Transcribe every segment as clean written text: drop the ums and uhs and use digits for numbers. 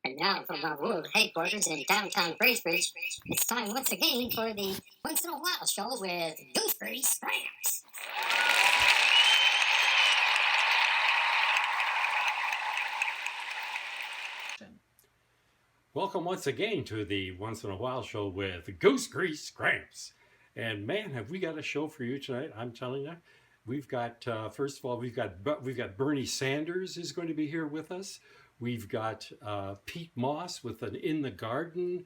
And now from our world headquarters in downtown Bracebridge, it's time once again for the Once in a While show with Goose. Welcome once again to the Once in a While show with Goose Gramps. And man, have we got a show for you tonight? I'm telling you, we've got first of all we've got Bernie Sanders is going to be here with us. We've got Pete Moss with an In the Garden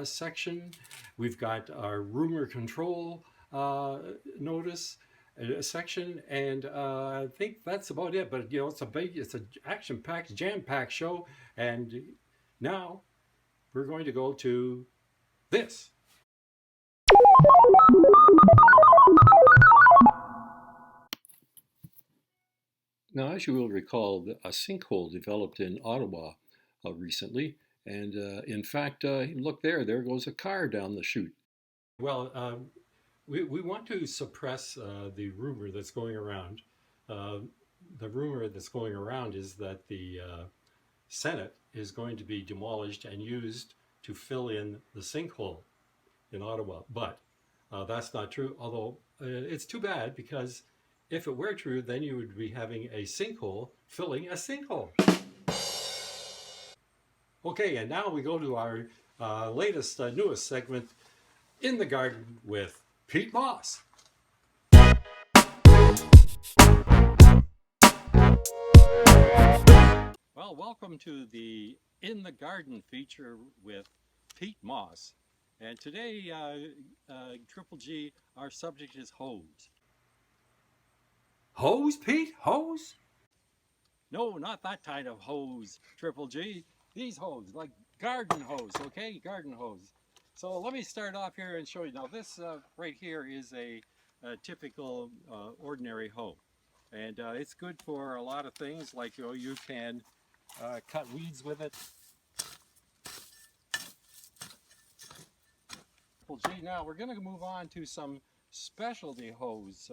section. We've got our rumor control notice section, and I think that's about it. But you know, it's an action-packed, jam-packed show, and now we're going to go to this. Now, as you will recall, a sinkhole developed in Ottawa recently, and in fact, look there goes a car down the chute. Well, we want to suppress the rumor that's going around. The rumor that's going around is that the Senate is going to be demolished and used to fill in the sinkhole in Ottawa. But that's not true, although it's too bad, because if it were true, then you would be having a sinkhole filling a sinkhole. Okay, and now we go to our newest segment, In the Garden with Pete Moss. Well, welcome to the In the Garden feature with Pete Moss. And today, Triple G, our subject is hose. Hose, Pete? Hose? No, not that kind of hose, Triple G. These hose, like garden hose, okay? Garden hose. So let me start off here and show you. Now this right here is a typical ordinary hoe. And it's good for a lot of things, like you can cut weeds with it. Now we're going to move on to some specialty hose.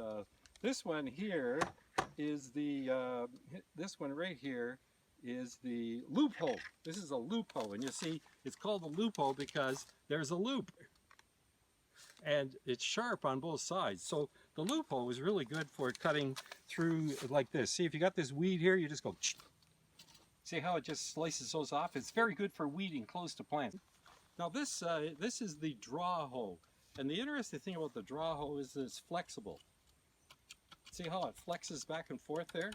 This one here is this one right here is the loop hoe. This is a loop hoe, and you see it's called a loop hoe because there's a loop and it's sharp on both sides. So the loop hoe is really good for cutting through like this. See, if you got this weed here, you just go see how it just slices those off. It's very good for weeding close to plants. Now this is the draw hoe, and the interesting thing about the draw hoe is that it's flexible. See how it flexes back and forth there?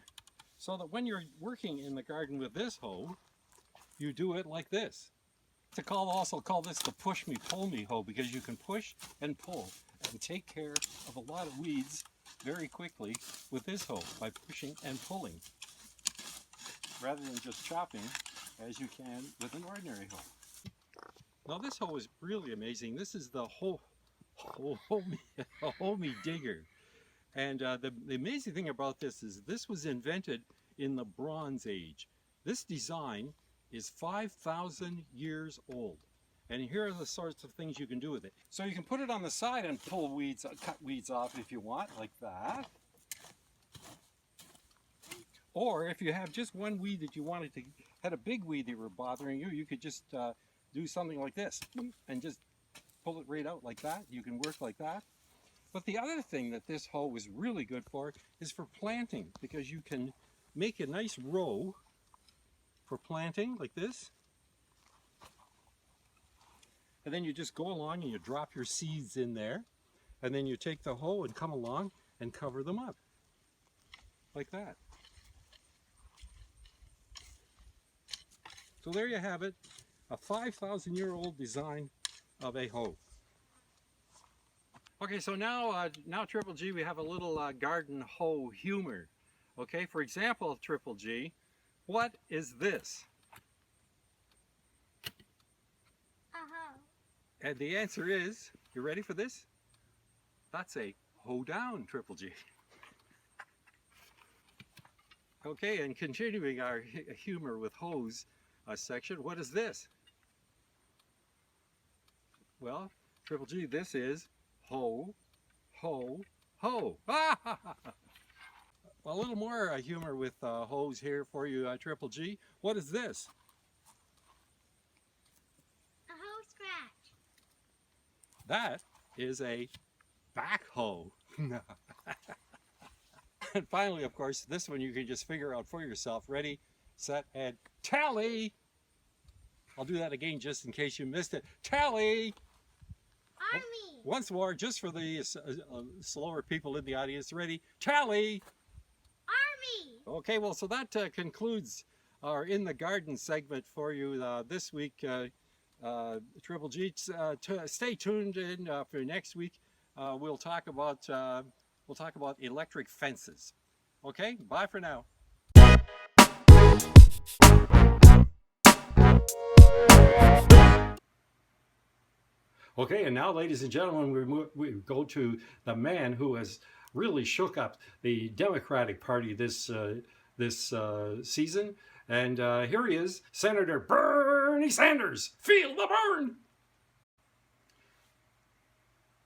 So that when you're working in the garden with this hoe, you do it like this. Also call this the push me, pull me hoe, because you can push and pull and take care of a lot of weeds very quickly with this hoe by pushing and pulling, rather than just chopping as you can with an ordinary hoe. Now this hoe is really amazing. This is the Homey Digger. And the amazing thing about this is this was invented in the Bronze Age. This design is 5,000 years old. And here are the sorts of things you can do with it. So you can put it on the side and pull weeds, cut weeds off if you want, like that. Or if you have just one weed that you wanted to, had a big weed that were bothering you, you could just do something like this and just pull it right out like that. You can work like that. But the other thing that this hoe is really good for is for planting, because you can make a nice row for planting like this. And then you just go along and you drop your seeds in there, and then you take the hoe and come along and cover them up like that. So there you have it, a 5,000-year-old design of a hoe. Okay, so now Triple G, we have a little garden hoe humor. Okay, for example, Triple G, what is this? A hoe. And the answer is, you ready for this? That's a hoe down, Triple G. Okay, and continuing our humor with hoes section, what is this? Well, Triple G, this is ho, ho, ho. Well, a little more humor with hoes here for you, Triple G. What is this? That is a backhoe. And finally, of course, this one you can just figure out for yourself. Ready, set, and tally. I'll do that again just in case you missed it. Tally. Army. Once more, just for the slower people in the audience. Ready, tally. Army. Okay, well, so that concludes our In the Garden segment for you this week. Triple G, stay tuned in for next week. We'll talk about electric fences. Okay, bye for now. Okay, and now, ladies and gentlemen, we go to the man who has really shook up the Democratic Party this season. And here he is, Senator Bernie Sanders. Feel the burn.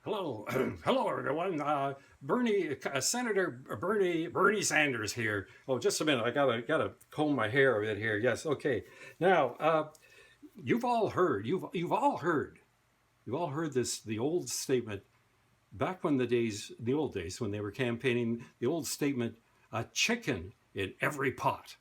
Hello, hello everyone. Senator Bernie Sanders here. Oh, just a minute. I gotta comb my hair a bit here. Yes, okay. Now, you've all heard the old statement back when the old days when they were campaigning. The old statement, a chicken in every pot.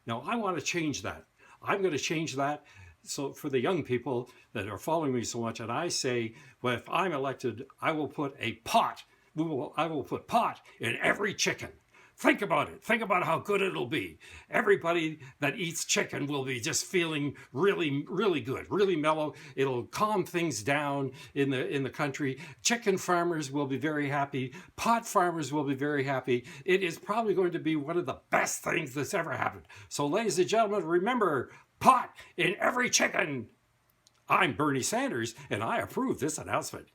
Now, I want to change that. I'm going to change that. So for the young people that are following me so much, and I say, well, if I'm elected, I will put a pot. I will put pot in every chicken. Think about it. Think about how good it'll be. Everybody that eats chicken will be just feeling really, really good, really mellow. It'll calm things down in the country. Chicken farmers will be very happy. Pot farmers will be very happy. It is probably going to be one of the best things that's ever happened. So, ladies and gentlemen, remember, pot in every chicken. I'm Bernie Sanders, and I approve this announcement.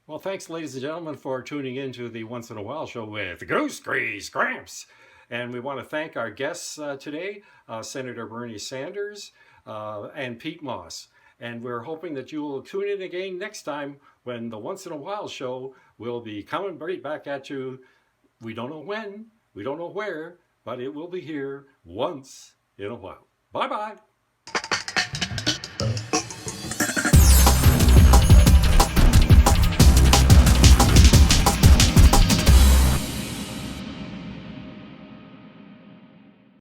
Well, thanks, ladies and gentlemen, for tuning in to the Once in a While show with Goose, Gramps. And we want to thank our guests today, Senator Bernie Sanders and Pete Moss. And we're hoping that you will tune in again next time when the Once in a While show will be coming right back at you. We don't know when, we don't know where, but it will be here once in a while. Bye-bye.